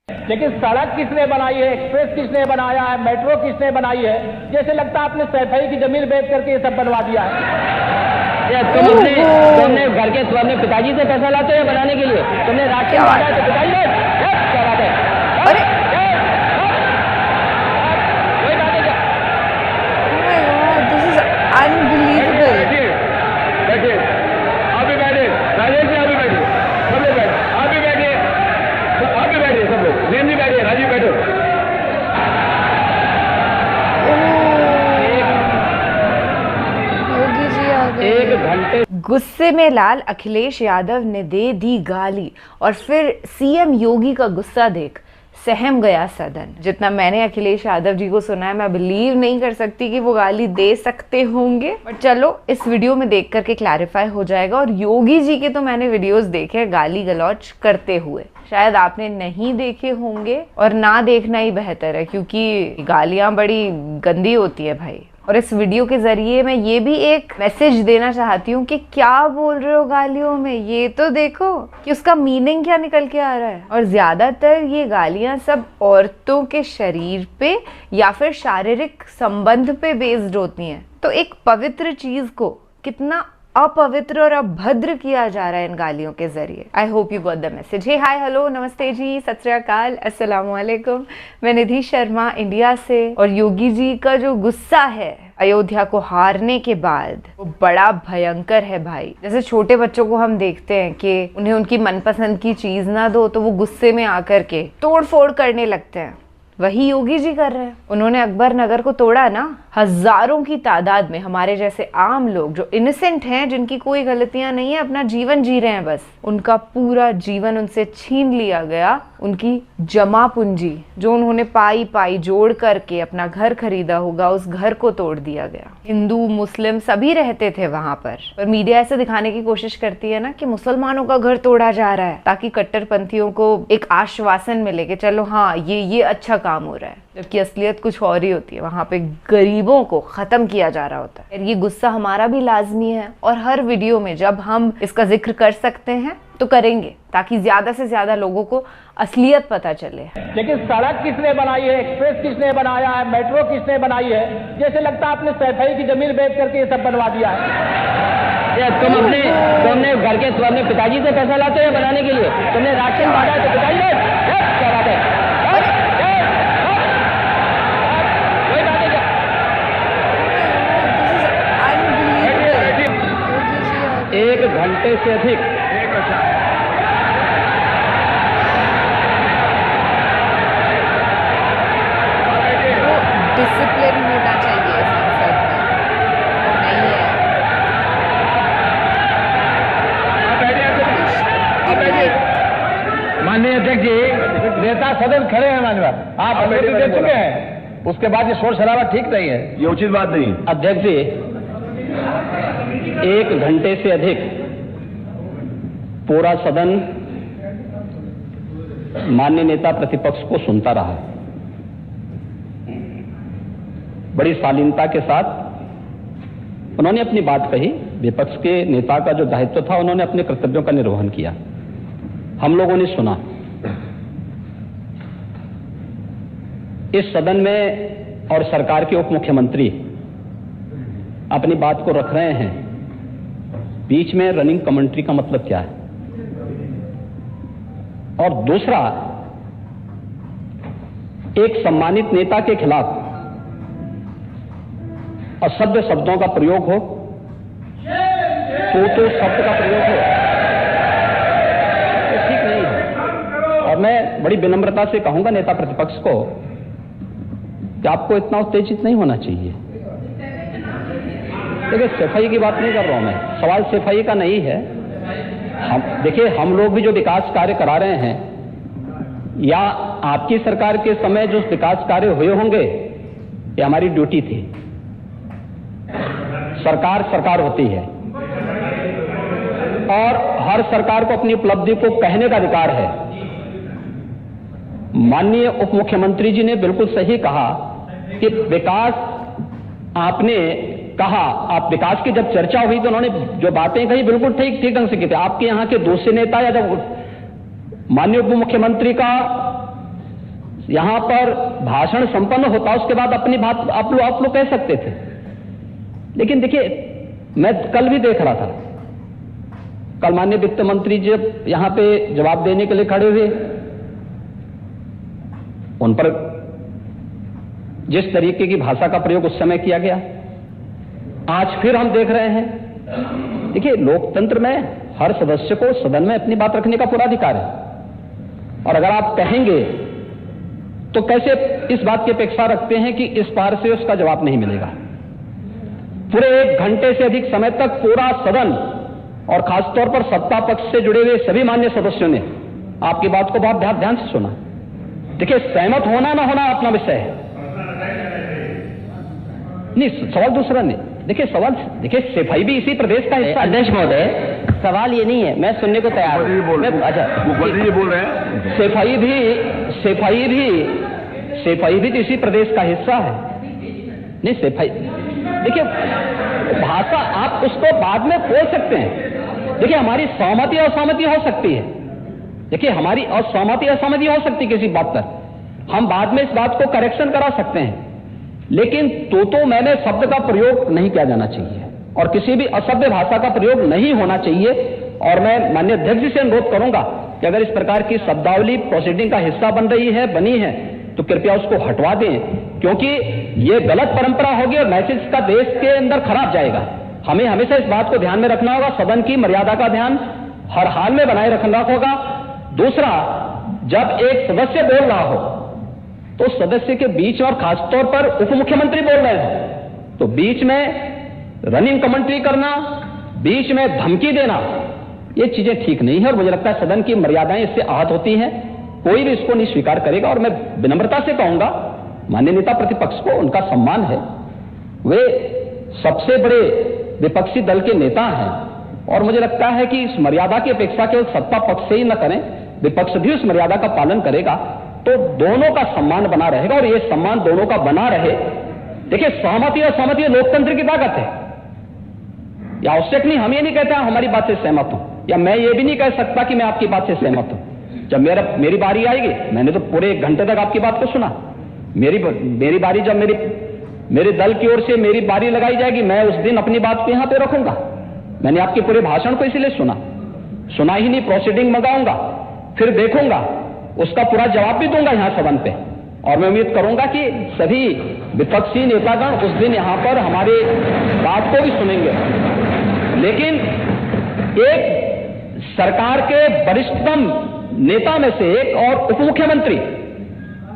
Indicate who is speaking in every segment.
Speaker 1: लेकिन सड़क किसने बनाई है, एक्सप्रेस किसने बनाया है, मेट्रो किसने बनाई है? जैसे लगता है आपने सैफई की जमीन बेच करके ये सब बनवा दिया है।
Speaker 2: तुमने घर के अपने पिताजी से पैसा लाते हो बनाने के लिए? तुमने राशन मांगा तो पिताजी ने क्या बात है?
Speaker 3: अरे
Speaker 2: कोई बात है?
Speaker 3: This is unbelievable.
Speaker 1: बैठिए, अभी बैठिए, राजेश जी अभी बैठिए, सब लोग बैठे, अभी बैठिए, अभी बैठिए सब लोग, नीम जी बैठिए, राजीव बैठो।
Speaker 3: योगी जी आ गए।
Speaker 2: 1 घंटे
Speaker 3: गुस्से में लाल अखिलेश यादव ने दे दी गाली और फिर सीएम योगी का गुस्सा देख सहम गया सदन। जितना मैंने अखिलेश यादव जी को सुना है, मैं बिलीव नहीं कर सकती कि वो गाली दे सकते होंगे। बट चलो इस वीडियो में देख करके क्लैरिफाई हो जाएगा। और योगी जी के तो मैंने वीडियोस देखे गाली गलौज करते हुए, शायद आपने नहीं देखे होंगे और ना देखना ही बेहतर है, क्योंकि गालियां बड़ी गंदी होती है भाई। और इस वीडियो के जरिए मैं ये भी एक मैसेज देना चाहती हूँ कि क्या बोल रहे हो गालियों में, ये तो देखो कि उसका मीनिंग क्या निकल के आ रहा है। और ज्यादातर ये गालियां सब औरतों के शरीर पे या फिर शारीरिक संबंध पे बेस्ड होती हैं। तो एक पवित्र चीज को कितना अपवित्र और अभद्र किया जा रहा है इन गालियों के जरिए। I hope you got the message. Hey hi hello नमस्ते जी, सत श्री अकाल, अस्सलाम वालेकुम। मैं निधि शर्मा इंडिया से। और योगी जी का जो गुस्सा है अयोध्या को हारने के बाद, वो बड़ा भयंकर है भाई। जैसे छोटे बच्चों को हम देखते हैं कि उन्हें उनकी मनपसंद की चीज ना दो तो वो गुस्से में आकर के तोड़ फोड़ करने लगते हैं, वही योगी जी कर रहे हैं। उन्होंने अकबर नगर को तोड़ा ना। हजारों की तादाद में हमारे जैसे आम लोग जो इनोसेंट हैं, जिनकी कोई गलतियां नहीं है, अपना जीवन जी रहे हैं, बस उनका पूरा जीवन उनसे छीन लिया गया। उनकी जमा पूंजी जो उन्होंने पाई जोड़ करके अपना घर खरीदा होगा, उस घर को तोड़ दिया गया। हिंदू मुस्लिम सभी रहते थे वहां पर मीडिया ऐसे दिखाने की कोशिश करती है ना कि मुसलमानों का घर तोड़ा जा रहा है, ताकि कट्टरपंथियों को एक आश्वासन मिले कि चलो हाँ ये अच्छा काम हो रहा है, जबकि असलियत कुछ और ही होती है। वहां पे गरीबों को खत्म किया जा रहा होता है। ये गुस्सा हमारा भी लाजमी है और हर वीडियो में जब हम इसका जिक्र कर सकते हैं तो करेंगे, ताकि ज्यादा से ज्यादा लोगों को असलियत पता चले।
Speaker 1: लेकिन सड़क किसने बनाई है, एक्सप्रेस किसने बनाया है, मेट्रो किसने बनाई है? जैसे लगता है आपने सैफई की जमीन बेच करके ये सब बनवा दिया है।
Speaker 2: तुमने घर के अपने पिताजी से पैसा लाते हो बनाने के लिए? तुमने राशन मांगा तो पिताजी ने क्या बात है? कोई बात है?
Speaker 3: This is unbelievable.
Speaker 2: 1 घंटे से अधिक
Speaker 3: डिसिप्लिन होना चाहिए संसद में, वो नहीं है।
Speaker 1: माननीय अध्यक्ष जी, नेता सदन खड़े हैं माननीय, आप अनुमति दे चुके हैं, उसके बाद ये शोर शराबा ठीक नहीं है, ये उचित बात नहीं।
Speaker 2: अध्यक्ष जी 1 घंटे से अधिक पूरा सदन माननीय नेता प्रतिपक्ष को सुनता रहा। बड़ी शालीनता के साथ उन्होंने अपनी बात कही। विपक्ष के नेता का जो दायित्व था, उन्होंने अपने कर्तव्यों का निर्वहन किया। हम लोगों ने सुना। इस सदन में और सरकार के उप मुख्यमंत्री अपनी बात को रख रहे हैं, बीच में रनिंग कमेंट्री का मतलब क्या है? और दूसरा, एक सम्मानित नेता के खिलाफ असभ्य शब्दों का प्रयोग हो, तो शब्द का प्रयोग हो, ये ठीक नहीं है। और मैं बड़ी विनम्रता से कहूंगा नेता प्रतिपक्ष को कि आपको इतना उत्तेजित नहीं होना चाहिए। देखिए, सफाई की बात नहीं कर रहा हूं मैं, सवाल सफाई का नहीं है। देखिए, हम लोग भी जो विकास कार्य करा रहे हैं, या आपकी सरकार के समय जो विकास कार्य हुए होंगे, ये हमारी ड्यूटी थी। सरकार होती है और हर सरकार को अपनी उपलब्धि को कहने का अधिकार है। माननीय उप मुख्यमंत्री जी ने बिल्कुल सही कहा कि विकास, आपने कहा, आप विकास की जब चर्चा हुई तो उन्होंने जो बातें कही बिल्कुल ठीक ढंग से की थी। आपके यहां के दूसरे नेता या जब माननीय उप मुख्यमंत्री का यहां पर भाषण संपन्न होता, उसके बाद अपनी बात आप लोग कह सकते थे। लेकिन देखिए, मैं कल भी देख रहा था, कल माननीय वित्त मंत्री जब यहां पे जवाब देने के लिए खड़े हुए, उन पर जिस तरीके की भाषा का प्रयोग उस समय किया गया, आज फिर हम देख रहे हैं। देखिए, लोकतंत्र में हर सदस्य को सदन में अपनी बात रखने का पूरा अधिकार है, और अगर आप कहेंगे तो कैसे इस बात की अपेक्षा रखते हैं कि इस पार से उसका जवाब नहीं मिलेगा। पूरे 1 घंटे से अधिक समय तक पूरा सदन और खासतौर पर सत्ता पक्ष से जुड़े हुए सभी मान्य सदस्यों ने आपकी बात को बहुत ध्यान से सुना। देखिए, सहमत होना ना होना अपना विषय है, नहीं सवाल दूसरा नहीं। देखिए, सवाल देखिए, सफाई भी इसी प्रदेश का हिस्सा।
Speaker 4: अध्यक्ष महोदय, सवाल ये नहीं है, मैं सुनने को तैयार हूं। अच्छा,
Speaker 5: मुखर्जी बोल रहे हैं,
Speaker 2: सफाई भी तो इसी प्रदेश का हिस्सा है। नहीं, सफाई देखिए, भाषा आप उसको बाद में बोल सकते हैं। देखिए, हमारी सहमति असहमति हो सकती है, देखिए हमारी असहमति असहमति हो सकती है किसी बात पर, हम बाद में इस बात को करेक्शन करा सकते हैं, लेकिन तो मैंने शब्द का प्रयोग नहीं किया जाना चाहिए और किसी भी असभ्य भाषा का प्रयोग नहीं होना चाहिए। और मैं माननीय अध्यक्ष जी से अनुरोध करूंगा कि अगर इस प्रकार की शब्दावली प्रोसीडिंग का हिस्सा बनी है तो कृपया उसको हटवा दें, क्योंकि ये गलत परंपरा होगी और मैसेज का देश के अंदर खराब जाएगा। हमें हमेशा इस बात को ध्यान में रखना होगा, सदन की मर्यादा का ध्यान हर हाल में बनाए रखना होगा। दूसरा, जब एक सदस्य बोल रहा हो तो सदस्य के बीच, और खासतौर पर उप मुख्यमंत्री बोल रहे हो तो बीच में रनिंग कमेंट्री करना, बीच में धमकी देना, ये चीजें ठीक नहीं है और मुझे लगता है सदन की मर्यादाएं इससे आहत होती हैं। कोई भी इसको नहीं स्वीकार करेगा और मैं विनम्रता से कहूंगा माननीय नेता प्रतिपक्ष को, उनका सम्मान है, वे सबसे बड़े विपक्षी दल के नेता हैं और मुझे लगता है कि इस मर्यादा की अपेक्षा केवल सत्ता पक्ष से ही न करें, विपक्ष भी उस मर्यादा का पालन करेगा तो दोनों का सम्मान बना रहेगा और ये सम्मान दोनों का बना रहे। देखिए, सहमति और सहमति लोकतंत्र की ताकत है, या आवश्यक नहीं, हम ये नहीं कहते हमारी बात से सहमत हूं, या मैं ये भी नहीं कह सकता कि मैं आपकी बात से सहमत हूं। जब मेरी बारी आएगी, मैंने तो पूरे 1 घंटे तक आपकी बात को सुना, मेरी बारी जब मेरे दल की ओर से मेरी बारी लगाई जाएगी, मैं उस दिन अपनी बात को यहां पे रखूंगा। मैंने आपके पूरे भाषण को इसीलिए सुना ही नहीं, प्रोसीडिंग मंगाऊंगा, फिर देखूंगा, उसका पूरा जवाब भी दूंगा यहां सदन पे, और मैं उम्मीद करूंगा कि सभी विपक्षी नेतागण उस दिन यहां पर हमारी बात को भी सुनेंगे। लेकिन एक सरकार के वरिष्ठतम नेता में से एक और उप मुख्यमंत्री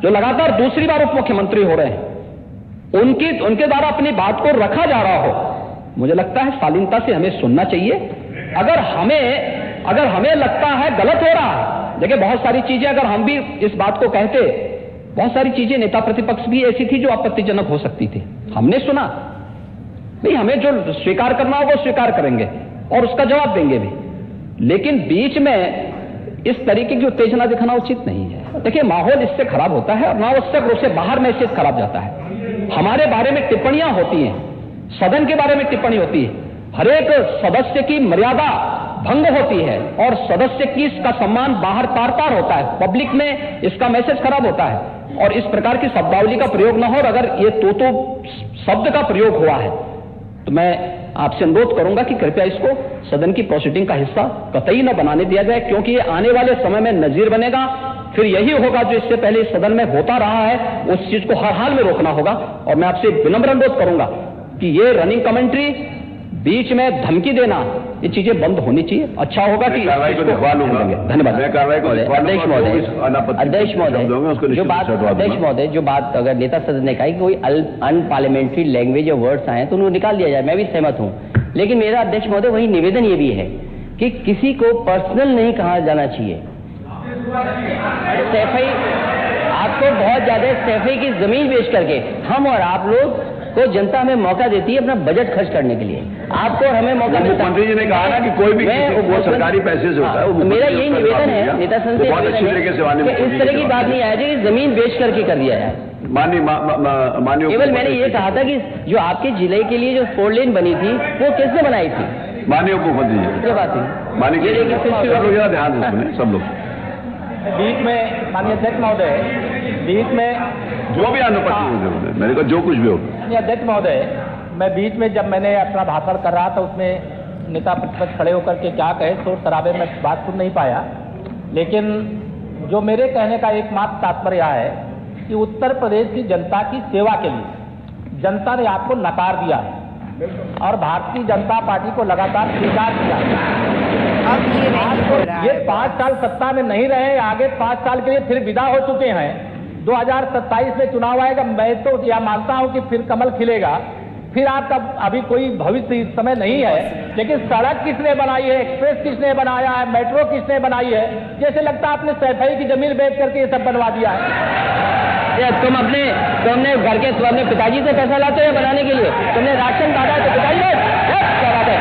Speaker 2: जो लगातार दूसरी बार उप मुख्यमंत्री हो रहे हैं, उनके द्वारा अपनी बात को रखा जा रहा हो, मुझे लगता है शालीनता से हमें सुनना चाहिए। अगर हमें लगता है गलत हो रहा है, देखिए बहुत सारी चीजें अगर हम भी इस बात को कहते, बहुत सारी चीजें नेता प्रतिपक्ष भी ऐसी थी जो आपत्तिजनक हो सकती थी, हमने सुना नहीं, हमें जो स्वीकार करना होगा वो स्वीकार करेंगे और उसका जवाब देंगे भी, लेकिन बीच में इस तरीके की उत्तेजना दिखाना उचित नहीं है। देखिए, माहौल इससे खराब होता है और अनावश्यक रूप से बाहर मैसेज खराब जाता है। हमारे बारे में टिप्पणियां होती हैं, सदन के बारे में टिप्पणी होती है, हर एक सदस्य की मर्यादा भंग होती है और सदस्य की इसका सम्मान बाहर तार होता है, पब्लिक में इसका मैसेज खराब होता है और इस प्रकार की शब्दावली का प्रयोग न हो। और अगर ये तो शब्द का प्रयोग हुआ है तो मैं आपसे अनुरोध करूंगा कि कृपया इसको सदन की प्रोसीडिंग का हिस्सा कतई न बनाने दिया जाए, क्योंकि ये आने वाले समय में नजीर बनेगा। फिर यही होगा जो इससे पहले इस सदन में होता रहा है, उस चीज को हर हाल में रोकना होगा। और मैं आपसे विनम्र अनुरोध करूंगा कि ये रनिंग कमेंट्री, बीच में धमकी देना, ये चीजें बंद होनी चाहिए। अच्छा होगा कि
Speaker 5: कार्रवाई को दिखवा लूंगा।
Speaker 2: धन्यवाद।
Speaker 4: अध्यक्ष महोदय, जो बात अगर नेता सदन ने कहा कि कोई अनपार्लियामेंट्री लैंग्वेज या वर्ड्स आए तो उनको निकाल दिया जाए, मैं भी सहमत हूं, लेकिन मेरा अध्यक्ष महोदय वही निवेदन ये भी है कि किसी को पर्सनल नहीं कहा जाना चाहिए। सैफई, आपको बहुत ज्यादा सैफई की जमीन बेच करके हम और आप लोग को जनता हमें मौका देती है अपना बजट खर्च करने के लिए, आपको और हमें मौका मिलता है।
Speaker 5: मुख्यमंत्री जी ने कहा ना कि कोई भी वो सरकारी पैसे से होता है।
Speaker 4: मेरा यही निवेदन है नेता संघ से,
Speaker 5: बहुत अच्छी तरीके से
Speaker 4: इस तरह की बात नहीं आया कि जमीन बेच करके कर दिया जाए।
Speaker 5: माननीय
Speaker 4: केवल मैंने ये कहा था कि जो आपके जिले के लिए जो 4 लेन बनी थी वो किसने बनाई थी?
Speaker 5: माननीय उप मुख्यमंत्री जी।
Speaker 4: क्या बात है?
Speaker 5: माननीय सब लोग ध्यान से सुने, सब लोग।
Speaker 1: बीच में माननीय अध्यक्ष महोदय, बीच में
Speaker 5: जो भी अनुपस्थित हो, मैंने कहा जो कुछ भी हो।
Speaker 1: अध्यक्ष महोदय, मैं बीच में जब मैंने अपना भाषण कर रहा था उसमें नेता प्रतिपक्ष खड़े होकर के क्या कहे शोर शराबे में बात सुन नहीं पाया, लेकिन जो मेरे कहने का एकमात्र तात्पर्य है कि उत्तर प्रदेश की जनता की सेवा के लिए जनता ने आपको नकार दिया और भारतीय जनता पार्टी को लगातार स्वीकार किया।
Speaker 3: अब ये नहीं हो रहा
Speaker 1: ये
Speaker 3: है।
Speaker 1: 5 साल सत्ता में नहीं रहे, आगे 5 साल के लिए फिर विदा हो चुके हैं। 2027 में चुनाव आएगा, मैं तो यह मानता हूं कि फिर कमल खिलेगा, फिर आपका अभी कोई भविष्य इस समय नहीं है। लेकिन सड़क किसने बनाई है, एक्सप्रेस किसने बनाया है, मेट्रो किसने बनाई है, जैसे लगता है आपने सैफई की जमीन बेच करके ये सब बनवा दिया है।
Speaker 4: तुमने घर के अपने पिताजी से पैसा लाते हो बनाने के लिए, तुमने राशन बांटा है तो पिताजी क्या बात है।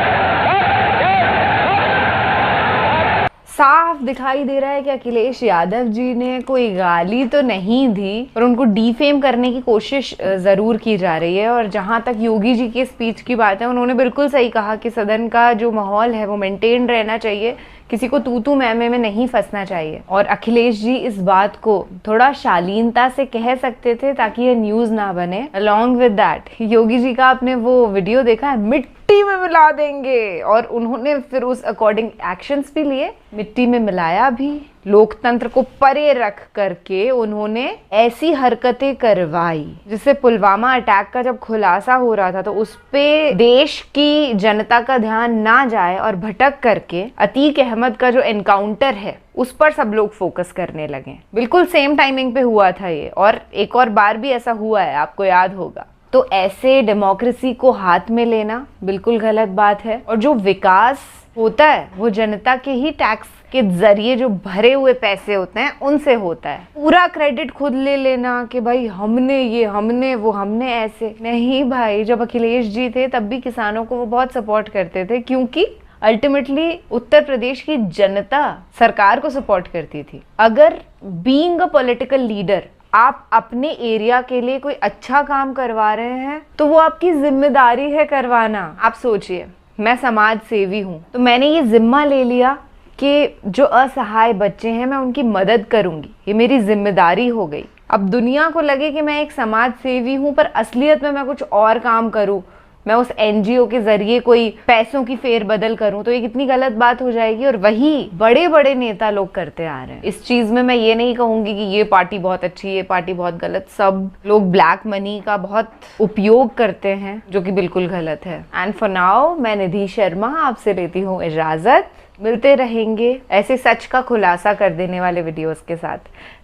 Speaker 3: साफ दिखाई दे रहा है कि अखिलेश यादव जी ने कोई गाली तो नहीं दी पर उनको डीफेम करने की कोशिश जरूर की जा रही है। और जहां तक योगी जी के स्पीच की बात है, उन्होंने बिल्कुल सही कहा कि सदन का जो माहौल है वो मेंटेन रहना चाहिए, किसी को तू मैमे में नहीं फंसना चाहिए। और अखिलेश जी इस बात को थोड़ा शालीनता से कह सकते थे ताकि ये न्यूज ना बने। Along with that Yogi ji का आपने वो वीडियो देखा है, मिट्टी में मिला देंगे, और उन्होंने फिर उस अकॉर्डिंग एक्शंस भी लिए, मिट्टी में मिलाया भी, लोकतंत्र को परे रख करके उन्होंने ऐसी हरकतें करवाई जिससे पुलवामा अटैक का जब खुलासा हो रहा था तो उस पे देश की जनता का ध्यान ना जाए और भटक करके अतीक अहमद का जो एनकाउंटर है उस पर सब लोग फोकस करने लगे। बिल्कुल सेम टाइमिंग पे हुआ था ये, और एक और बार भी ऐसा हुआ है, आपको याद होगा। तो ऐसे डेमोक्रेसी को हाथ में लेना बिल्कुल गलत बात है। और जो विकास होता है वो जनता के ही टैक्स के जरिए जो भरे हुए पैसे होते हैं उनसे होता है। पूरा क्रेडिट खुद ले लेना कि भाई हमने ये, हमने वो, हमने ऐसे नहीं भाई। जब अखिलेश जी थे तब भी किसानों को वो बहुत सपोर्ट करते थे, क्योंकि अल्टीमेटली उत्तर प्रदेश की जनता सरकार को सपोर्ट करती थी। अगर बीइंग अ पॉलिटिकल लीडर आप अपने एरिया के लिए कोई अच्छा काम करवा रहे हैं तो वो आपकी जिम्मेदारी है करवाना। आप सोचिए, मैं समाज सेवी हूँ तो मैंने ये जिम्मा ले लिया कि जो असहाय बच्चे हैं मैं उनकी मदद करूंगी, ये मेरी जिम्मेदारी हो गई। अब दुनिया को लगे कि मैं एक समाज सेवी हूँ पर असलियत में मैं कुछ और काम करूँ, मैं उस एनजीओ के जरिए कोई पैसों की फेरबदल करूं, तो ये कितनी गलत बात हो जाएगी। और वही बड़े बड़े नेता लोग करते आ रहे हैं। इस चीज में मैं ये नहीं कहूंगी कि ये पार्टी बहुत अच्छी, ये पार्टी बहुत गलत। सब लोग ब्लैक मनी का बहुत उपयोग करते हैं जो कि बिल्कुल गलत है। एंड फॉर नाउ मैं निधि शर्मा आपसे लेती हूँ इजाजत। मिलते रहेंगे ऐसे सच का खुलासा कर देने वाले वीडियोस के साथ।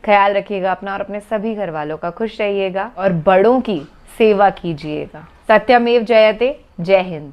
Speaker 3: ख्याल रखिएगा अपना और अपने सभी घर वालों का। खुश रहिएगा और बड़ों की सेवा कीजिएगा। सत्यमेव जयते। जय हिंद।